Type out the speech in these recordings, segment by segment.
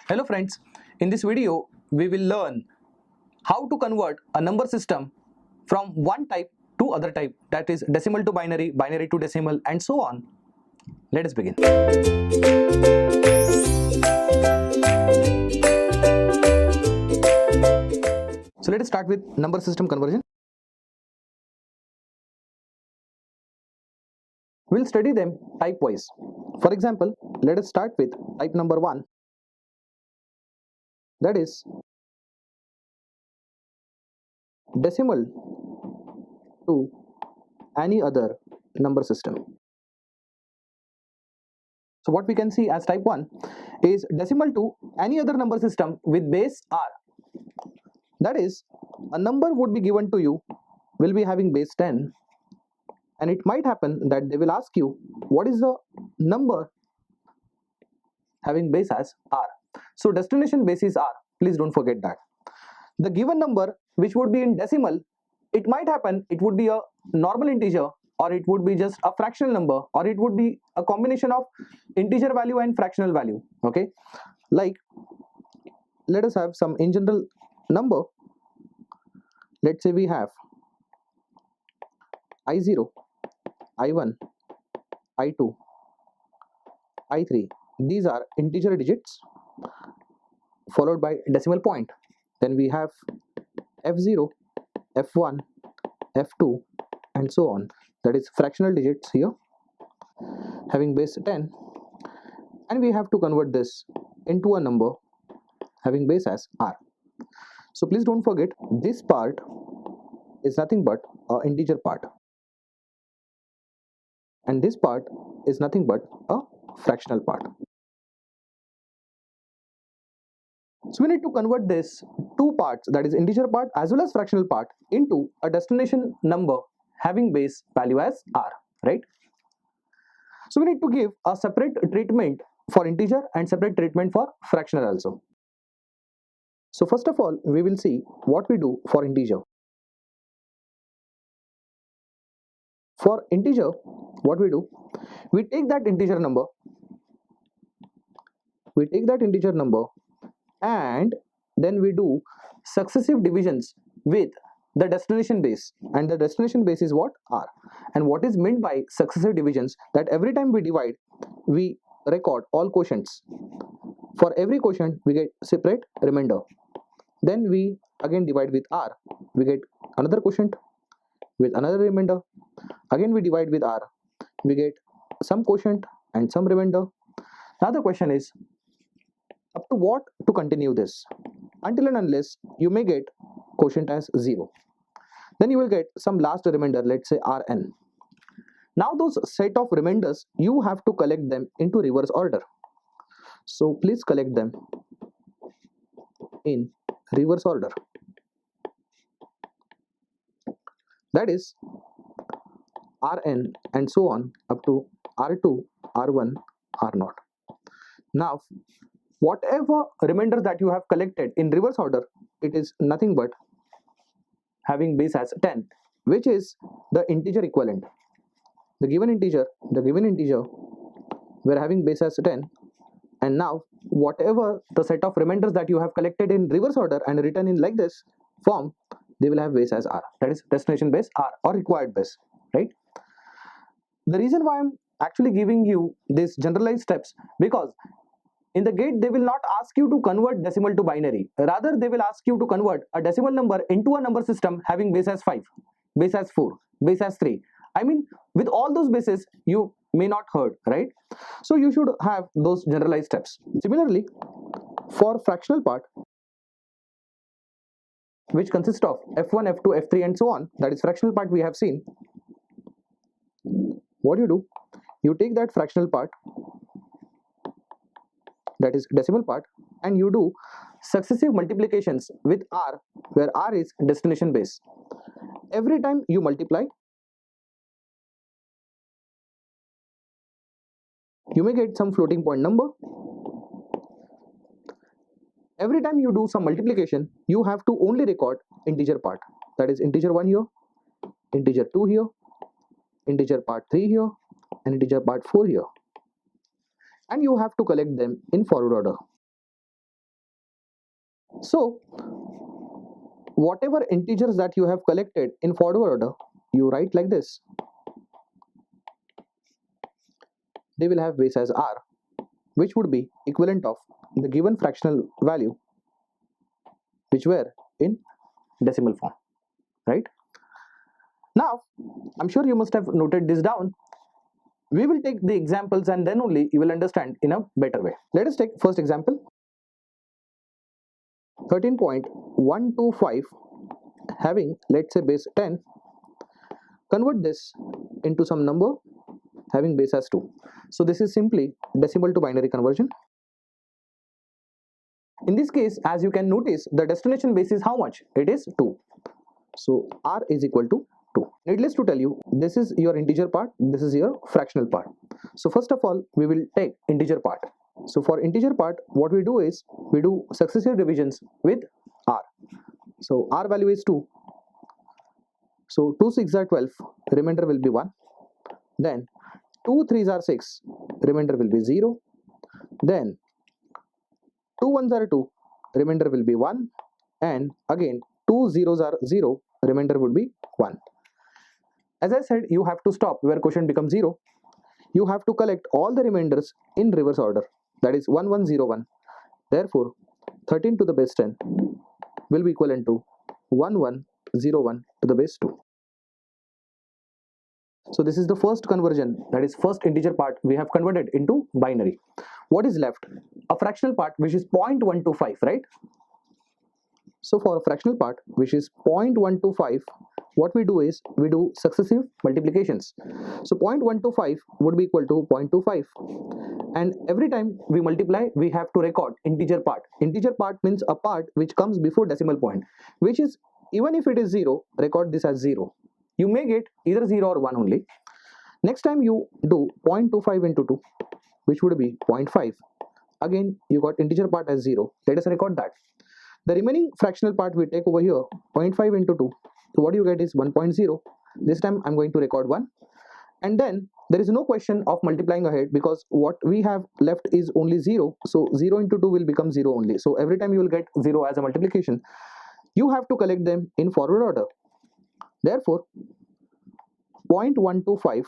Hello friends, in this video we will learn how to convert a number system from one type to other type, that is decimal to binary, binary to decimal and so on. Let us begin. So let us start with number system conversion. We'll study them type wise. For example, let us start with type number 1, that is decimal to any other number system. So what we can see as type 1 is decimal to any other number system with base r. That is, a number would be given to you, will be having base 10, and it might happen that they will ask you what is the number having base as r. So destination base is r, please don't forget that. The given number which would be in decimal, it might happen it would be a normal integer, or it would be just a fractional number, or it would be a combination of integer value and fractional value. Okay, like let us have some in general number. Let's say we have I0, I1, I2, I3. These are integer digits followed by decimal point. Then we have F0, F1, F2 and so on, that is fractional digits here having base 10, and we have to convert this into a number having base as r. So please don't forget, this part is nothing but an integer part, and this part is nothing but a fractional part. So we need to convert this two parts, that is integer part as well as fractional part, into a destination number having base value as r, right? So we need to give a separate treatment for integer and separate treatment for fractional also. So first of all, we will see what we do for integer. For integer, what we do, we take that integer number, and then we do successive divisions with the destination base, and the destination base is what? R. And what is meant by successive divisions, that every time we divide, we record all quotients. For every quotient we get separate remainder. Then we again divide with R, we get another quotient with another remainder. Again we divide with R, we get some quotient and some remainder. Now the question is, up to what to continue this? Until and unless you may get quotient as 0. Then you will get some last remainder, let's say Rn. Now those set of remainders, you have to collect them into reverse order. So please collect them in reverse order. That is Rn and so on up to R2, R1, R0. Now whatever remainder that you have collected in reverse order, it is nothing but having base as 10, which is the integer equivalent. The given integer we are having base as 10, and now whatever the set of remainders that you have collected in reverse order and written in like this form, they will have base as r, that is destination base r or required base, right? The reason why I'm actually giving you these generalized steps, because in the gate they will not ask you to convert decimal to binary, rather they will ask you to convert a decimal number into a number system having base as 5, base as 4, base as 3. I mean, with all those bases you may not heard, right? So you should have those generalized steps. Similarly, for fractional part, which consists of f1, f2, f3 and so on, that is fractional part we have seen. What you do, you take that fractional part, that is decimal part, and you do successive multiplications with r, where r is destination base. Every time you multiply, you may get some floating point number. Every time you do some multiplication, you have to only record integer part, that is integer 1 here, integer 2 here, integer part 3 here, and integer part 4 here, and you have to collect them in forward order. So whatever integers that you have collected in forward order, you write like this. They will have base as r, which would be equivalent of the given fractional value which were in decimal form, right? Now, I'm sure you must have noted this down. We will take the examples and then only you will understand in a better way. Let us take first example. 13.125 having, let's say, base 10. Convert this into some number having base as 2. So this is simply decimal to binary conversion. In this case, as you can notice, the destination base is how much? It is 2. So r is equal to 2. Needless to tell you, this is your integer part, this is your fractional part. So first of all, we will take integer part. So for integer part, what we do is, we do successive divisions with r. So r value is 2. So 2 6 are 12, remainder will be 1. Then 2 3s are 6, remainder will be 0. Then 2 1s are 2, remainder will be 1. And again 2 zeros are 0, remainder would be 1. As I said, you have to stop where quotient becomes 0. You have to collect all the remainders in reverse order, that is 1 1 0 1. Therefore 13 to the base 10 will be equivalent to 1 1 0 1 to the base 2. So this is the first conversion, that is first integer part we have converted into binary. What is left? A fractional part which is 0.125, right? So for a fractional part which is 0.125, what we do is, we do successive multiplications. So 0.125 would be equal to 0.25, and every time we multiply we have to record integer part. Integer part means a part which comes before decimal point, which is, even if it is 0, record this as 0. You may get either 0 or 1 only. Next time you do 0.25 into 2, which would be 0.5. Again you got integer part as 0. Let us record that. The remaining fractional part we take over here, 0.5 into 2. So what you get is 1.0. This time I'm going to record 1. And then there is no question of multiplying ahead, because what we have left is only 0. So 0 into 2 will become 0 only. So every time you will get 0 as a multiplication. You have to collect them in forward order. Therefore 0.125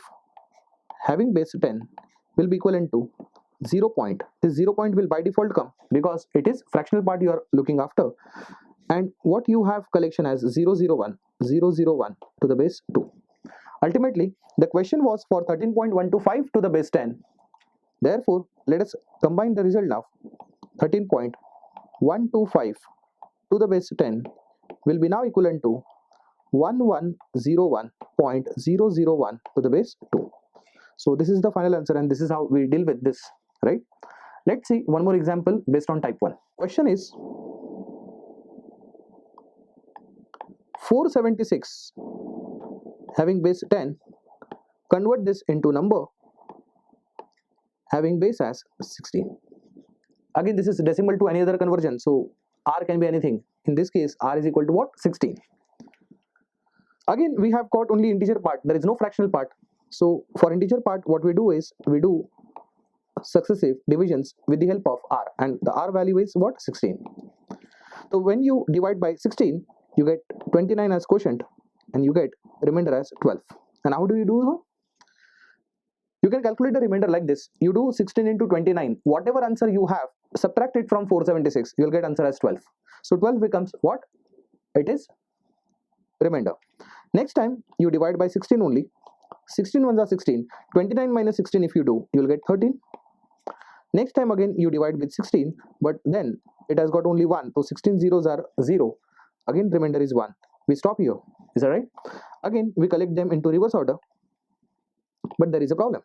having base 10 will be equivalent to 0 point. This 0 point will by default come because it is fractional part you are looking after. And what you have collection as 001 001 to the base 2. Ultimately the question was for 13.125 to the base 10. Therefore let us combine the result now. 13.125 to the base 10 will be now equivalent to 1101.001 to the base 2. So this is the final answer, and this is how we deal with this, right? Let's see one more example based on type 1. Question is 476 having base 10, convert this into number having base as 16. Again this is decimal to any other conversion, so r can be anything. In this case r is equal to what? 16. Again we have got only integer part, there is no fractional part. So for integer part what we do is, we do successive divisions with the help of r, and the r value is what? 16. So when you divide by 16, you get 29 as quotient and you get remainder as 12. And how do you do so? You can calculate the remainder like this. You do 16 into 29. Whatever answer you have, subtract it from 476. You will get answer as 12. So 12 becomes what? It is remainder. Next time you divide by 16 only. 16 ones are 16. 29 minus 16 if you do, you will get 13. Next time again you divide with 16, but then it has got only 1. So 16 zeros are 0. Again remainder is 1. We stop here. Is that right? Again we collect them into reverse order. But there is a problem.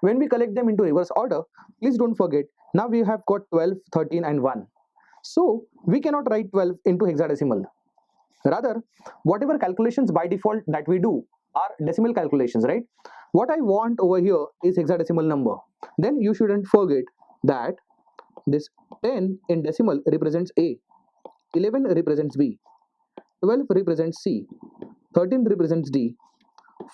When we collect them into reverse order, please don't forget, now we have got 12, 13 and 1. So we cannot write 12 into hexadecimal. Rather, whatever calculations by default that we do are decimal calculations, right? What I want over here is hexadecimal number. Then you shouldn't forget that this 10 in decimal represents A, 11 represents B, 12 represents C, 13 represents D,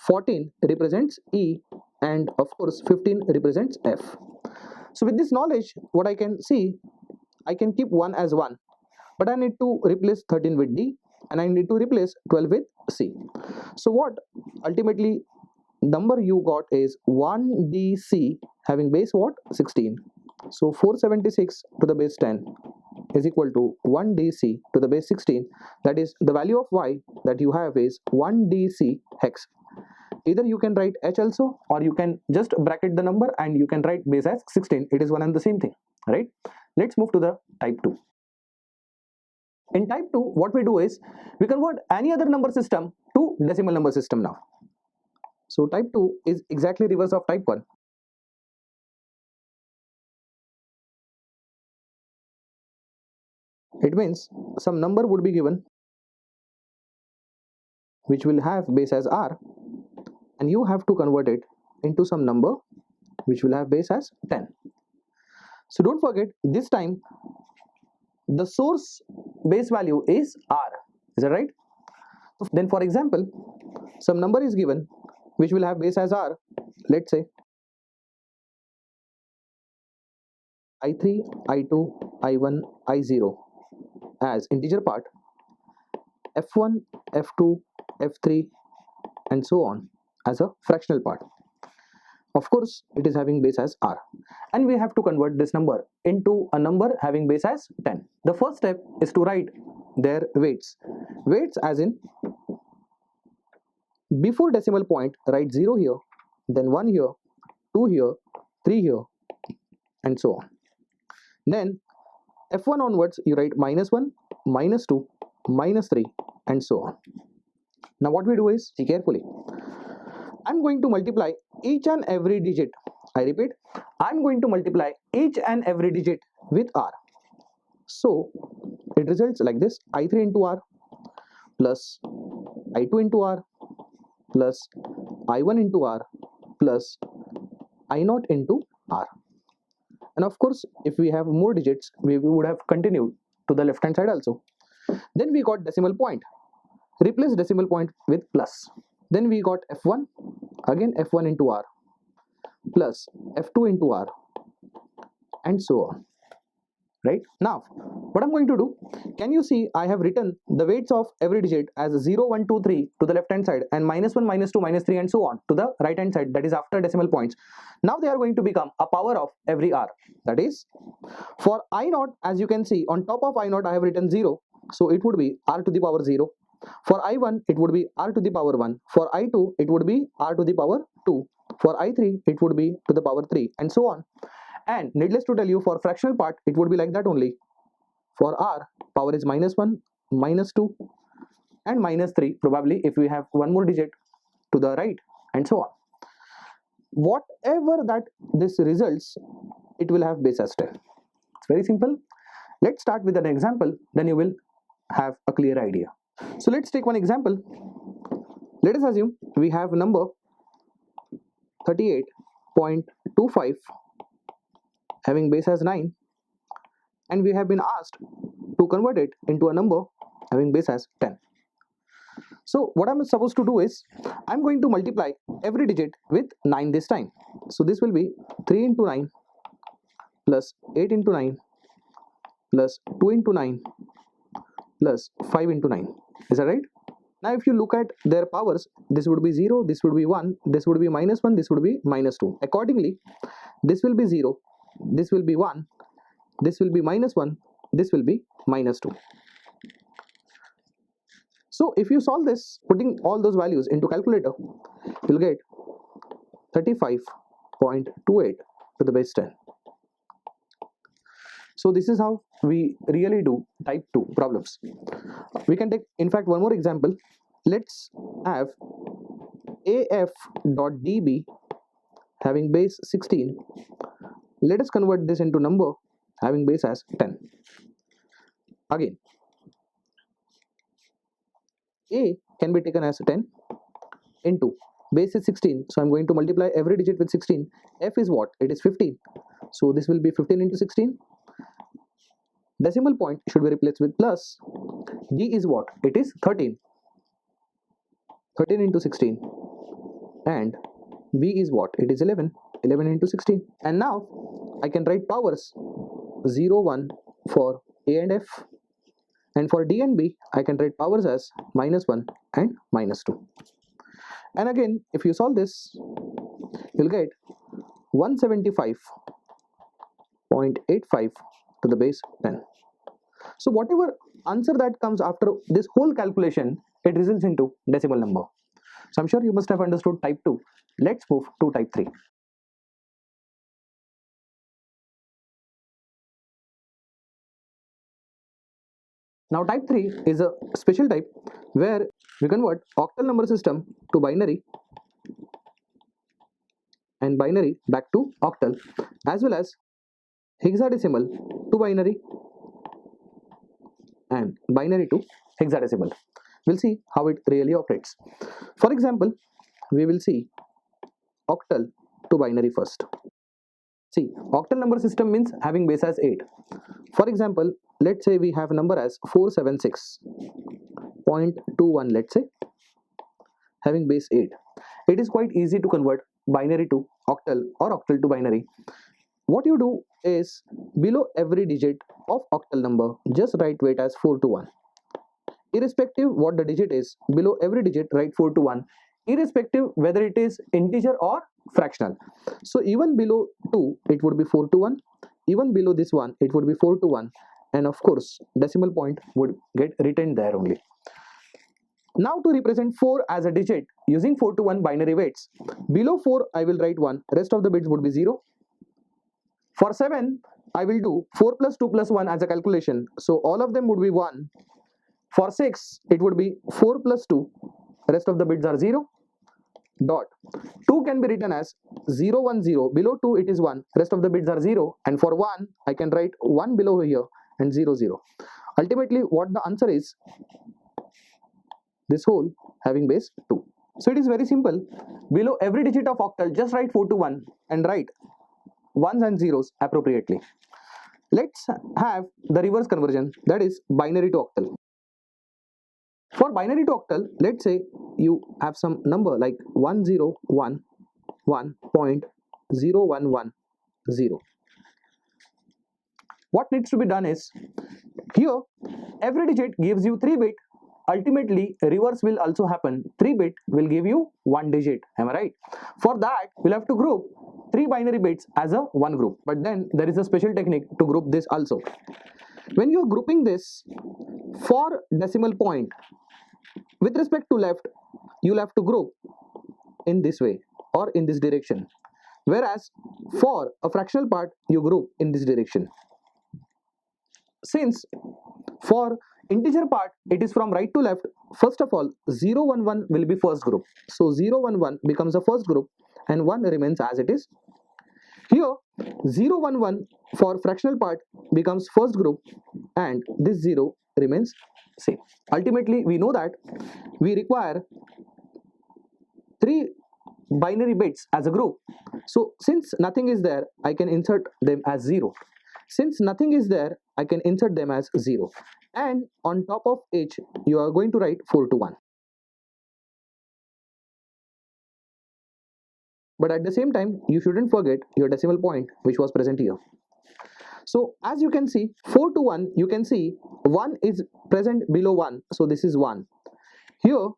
14 represents E, and of course 15 represents F. So with this knowledge, what I can see, I can keep 1 as 1, but I need to replace 13 with D and I need to replace 12 with C. So what ultimately number you got is 1DC having base what? 16. So 476 to the base 10 is equal to 1DC to the base 16. That is, the value of Y that you have is 1DC hex. Either you can write H also, or you can just bracket the number and you can write base as 16. It is one and the same thing, right? Let's move to the type 2. In type 2, what we do is we convert any other number system to decimal number system now. So type 2 is exactly reverse of type 1. It means some number would be given which will have base as R, and you have to convert it into some number which will have base as 10. So don't forget, this time the source base value is R. Is that right? Then for example, some number is given which will have base as R. Let's say I3, I2, I1, I0 as integer part, F1, F2, F3 and so on as a fractional part. Of course, it is having base as R, and we have to convert this number into a number having base as 10. The first step is to write their weights. Weights as in, before decimal point write 0 here, then 1 here, 2 here, 3 here and so on. Then F1 onwards you write -1, -2, -3 and so on. Now what we do is, see carefully, I'm going to multiply each and every digit. I repeat, I'm going to multiply each and every digit with R. So it results like this: I3 into R plus I2 into R plus I1 into R plus I0 into R. And of course, if we have more digits, we would have continued to the left hand side also. Then we got decimal point. Replace decimal point with plus. Then we got F1, again F1 into R plus F2 into R and so on. Right? Now, what I'm going to do, can you see I have written the weights of every digit as 0, 1, 2, 3 to the left hand side and -1, -2, -3 and so on to the right hand side, that is after decimal points. Now they are going to become a power of every R. That is, for I0, as you can see, on top of I0 I have written 0, so it would be R to the power 0. For I1 it would be R to the power 1. For I2 it would be R to the power 2. For I3 it would be to the power 3 and so on. And needless to tell you, for fractional part it would be like that only. For R, power is -1, -2 and -3, probably if we have one more digit to the right and so on. Whatever that this results, it will have base as 10. It's very simple. Let's start with an example, then you will have a clear idea. So let's take one example. Let us assume we have number 38.25 having base as 9, and we have been asked to convert it into a number having base as 10. So what I'm supposed to do is, I'm going to multiply every digit with 9 this time. So this will be 3 into 9 plus 8 into 9 plus 2 into 9 plus 5 into 9. Is that right? Now if you look at their powers, this would be 0, this would be 1, this would be -1, this would be -2. Accordingly, this will be 0, this will be 1, this will be -1, this will be -2. So if you solve this, putting all those values into calculator, you'll get 35.28 to the base 10. So this is how we really do type 2 problems. We can take, in fact, one more example. Let's have af.db having base 16. Let us convert this into number having base as 10. Again, a can be taken as 10 into base is 16, so I'm going to multiply every digit with 16. F is what? It is 15, so this will be 15 into 16. Decimal point should be replaced with plus. D is what? It is 13. 13 into 16. And B is what? It is 11. 11 into 16. And now I can write powers 0, 1 for A and F, And for D and B, I can write powers as -1 and -2. And again, if you solve this, you'll get 175.85 to the base 10. So whatever answer that comes after this whole calculation, it results into decimal number. So I'm sure you must have understood type 2. Let's move to type 3. Now type 3 is a special type where we convert octal number system to binary and binary back to octal, as well as hexadecimal to binary and binary to hexadecimal. We'll see how it really operates. For example, we will see octal to binary first. See, octal number system means having base as 8. For example, let's say we have number as 476.21, let's say, having base 8. It is quite easy to convert binary to octal or octal to binary. What you do is, below every digit of octal number, just write weight as 4 to 1. Irrespective what the digit is, below every digit write 4 to 1, irrespective whether it is integer or fractional. So even below 2 it would be 4 to 1, even below this one it would be 4 to 1, and of course decimal point would get retained there only. Now to represent 4 as a digit using 4 to 1 binary weights, below 4 I will write 1, rest of the bits would be 0. For 7 I will do 4 plus 2 plus 1 as a calculation, so all of them would be 1. For 6 it would be 4 plus 2, rest of the bits are 0. Dot 2 can be written as 0 1 0, below 2 it is 1, rest of the bits are 0, and for 1 I can write 1 below here and 0 0. Ultimately what the answer is, this whole having base 2. So it is very simple. Below every digit of octal just write 4 to 1 and write ones and zeros appropriately. Let's have the reverse conversion, that is binary to octal. For binary to octal, let's say you have some number like 1011.0110. What needs to be done is, here every digit gives you 3 bit, ultimately reverse will also happen, 3 bit will give you 1 digit, am I right? For that we'll have to group 3 binary bits as a one group, but then there is a special technique to group this also. When you are grouping this, for decimal point with respect to left, you'll have to group in this way or in this direction, whereas for a fractional part you group in this direction. Since for integer part it is from right to left, first of all 0 1 1 will be first group, so 0 1 1 becomes the first group and 1 remains as it is. Here 0 1 1 for fractional part becomes first group and this 0 remains same. Ultimately we know that we require 3 binary bits as a group, so since nothing is there I can insert them as 0. Since nothing is there I can insert them as 0, and on top of each you are going to write 4 to 1. But at the same time you shouldn't forget your decimal point which was present here. So as you can see, 4 to 1, you can see 1 is present below 1, so this is 1. Here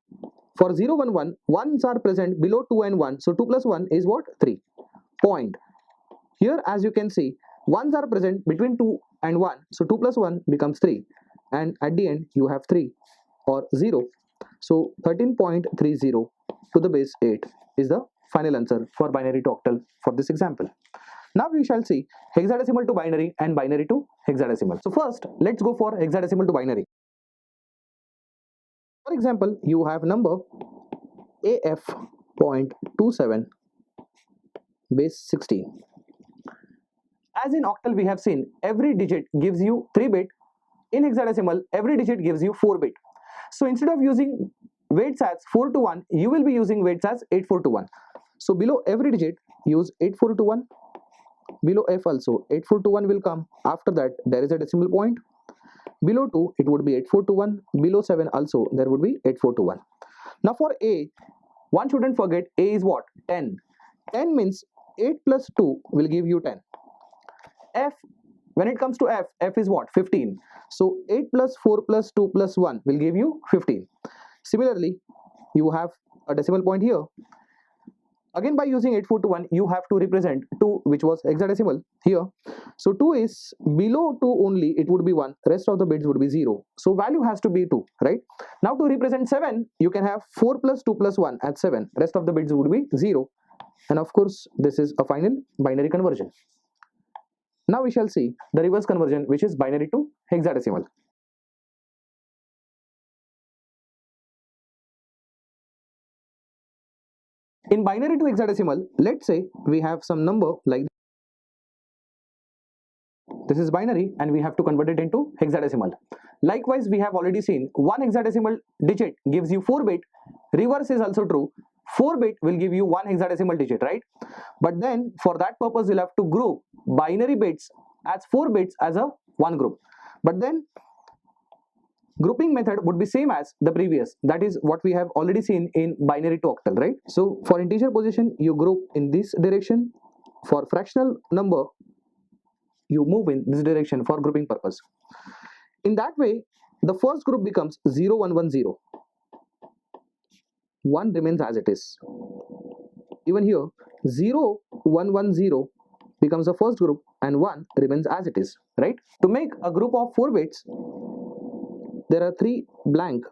for 0 1 1, 1s are present below 2 and 1, so 2 plus 1 is what? 3. Point. Here as you can see, 1s are present between 2 and 1, so 2 plus 1 becomes 3, and at the end you have 3 or 0, so 13.30 to the base 8 is the final answer for binary to octal for this example. Now we shall see hexadecimal to binary and binary to hexadecimal. So first let's go for hexadecimal to binary. For example, you have number AF.27 base 16. As in octal we have seen every digit gives you 3 bit, in hexadecimal every digit gives you 4 bit. So instead of using weights as 4 to 1, you will be using weights as 8 4 to 1. So below every digit use 8 4 to 1, below F also 8 4 to 1 will come, after that there is a decimal point, below 2 it would be 8 4 to 1, below 7 also there would be 8 4 to 1. Now for A, one shouldn't forget A is what? 10. 10 means 8 plus 2 will give you 10. F When it comes to f is what? 15. So 8 plus 4 plus 2 plus 1 will give you 15. Similarly, you have a decimal point here. Again, by using 8421, you have to represent 2, which was hexadecimal here. So 2 is below 2 only, it would be 1, rest of the bits would be 0. So value has to be 2, right? Now to represent 7, you can have 4 plus 2 plus 1 at 7, rest of the bits would be 0. And of course, this is a final binary conversion. Now we shall see the reverse conversion, which is binary to hexadecimal. In binary to hexadecimal, let's say we have some number like this is binary and we have to convert it into hexadecimal. Likewise, we have already seen one hexadecimal digit gives you 4 bit. Reverse is also true. 4 bit will give you one hexadecimal digit, right? But then for that purpose, you'll have to group binary bits as 4 bits as a one group. But then grouping method would be same as the previous. That is what we have already seen in binary to octal, right? So for integer position, you group in this direction. For fractional number, you move in this direction for grouping purpose. In that way, the first group becomes 0, 1, 1, 0. 1 remains as it is. Even here, 0, 1, 1, 0 becomes the first group and 1 remains as it is, right? To make a group of 4 bits, there are 3 blank.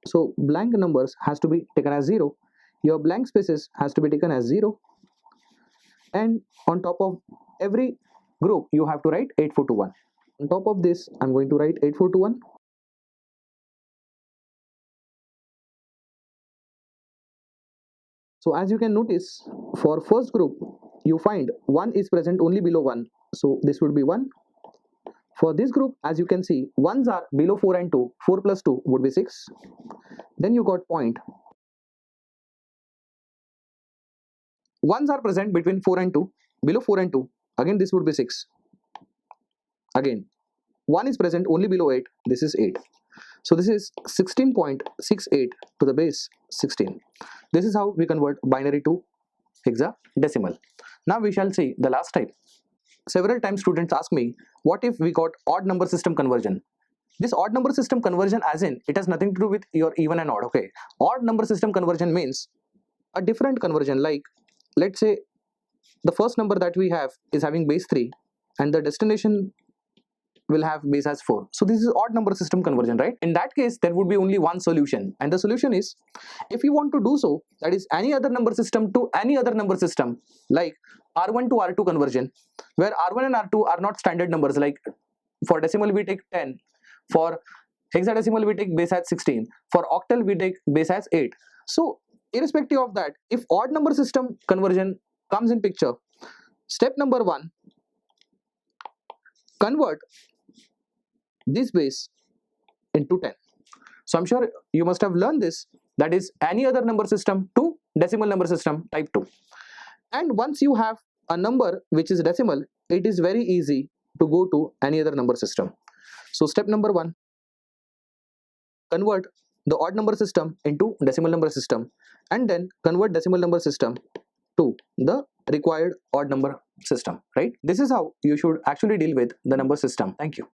So blank numbers has to be taken as 0. Your blank spaces has to be taken as 0. And on top of every group, you have to write 8421. On top of this, I'm going to write 8421. So as you can notice, for first group, you find 1 is present only below 1. So this would be 1. For this group, as you can see, 1s are below 4 and 2. 4 plus 2 would be 6. Then you got point. 1s are present between 4 and 2. Below 4 and 2. Again, this would be 6. Again, 1 is present only below 8. This is 8. So this is 16.68 to the base 16. This is how we convert binary to hexadecimal. Now we shall see the last type. Several times students ask me, what if we got odd number system conversion? This odd number system conversion, as in, it has nothing to do with your even and odd, okay? Odd number system conversion means a different conversion, like let's say the first number that we have is having base 3 and the destination will have base as 4. So this is odd number system conversion, right? In that case, there would be only one solution, and the solution is, if you want to do so, that is any other number system to any other number system, like R1 to R2 conversion, where R1 and R2 are not standard numbers, like for decimal we take 10, for hexadecimal we take base as 16, for octal we take base as 8. So irrespective of that, if odd number system conversion comes in picture, step number 1, convert this base into 10. So I'm sure you must have learned this, that is any other number system to decimal number system type 2. And once you have a number which is decimal, it is very easy to go to any other number system. So step number 1, convert the odd number system into decimal number system, and then convert decimal number system to the required odd number system, right? This is how you should actually deal with the number system. Thank you.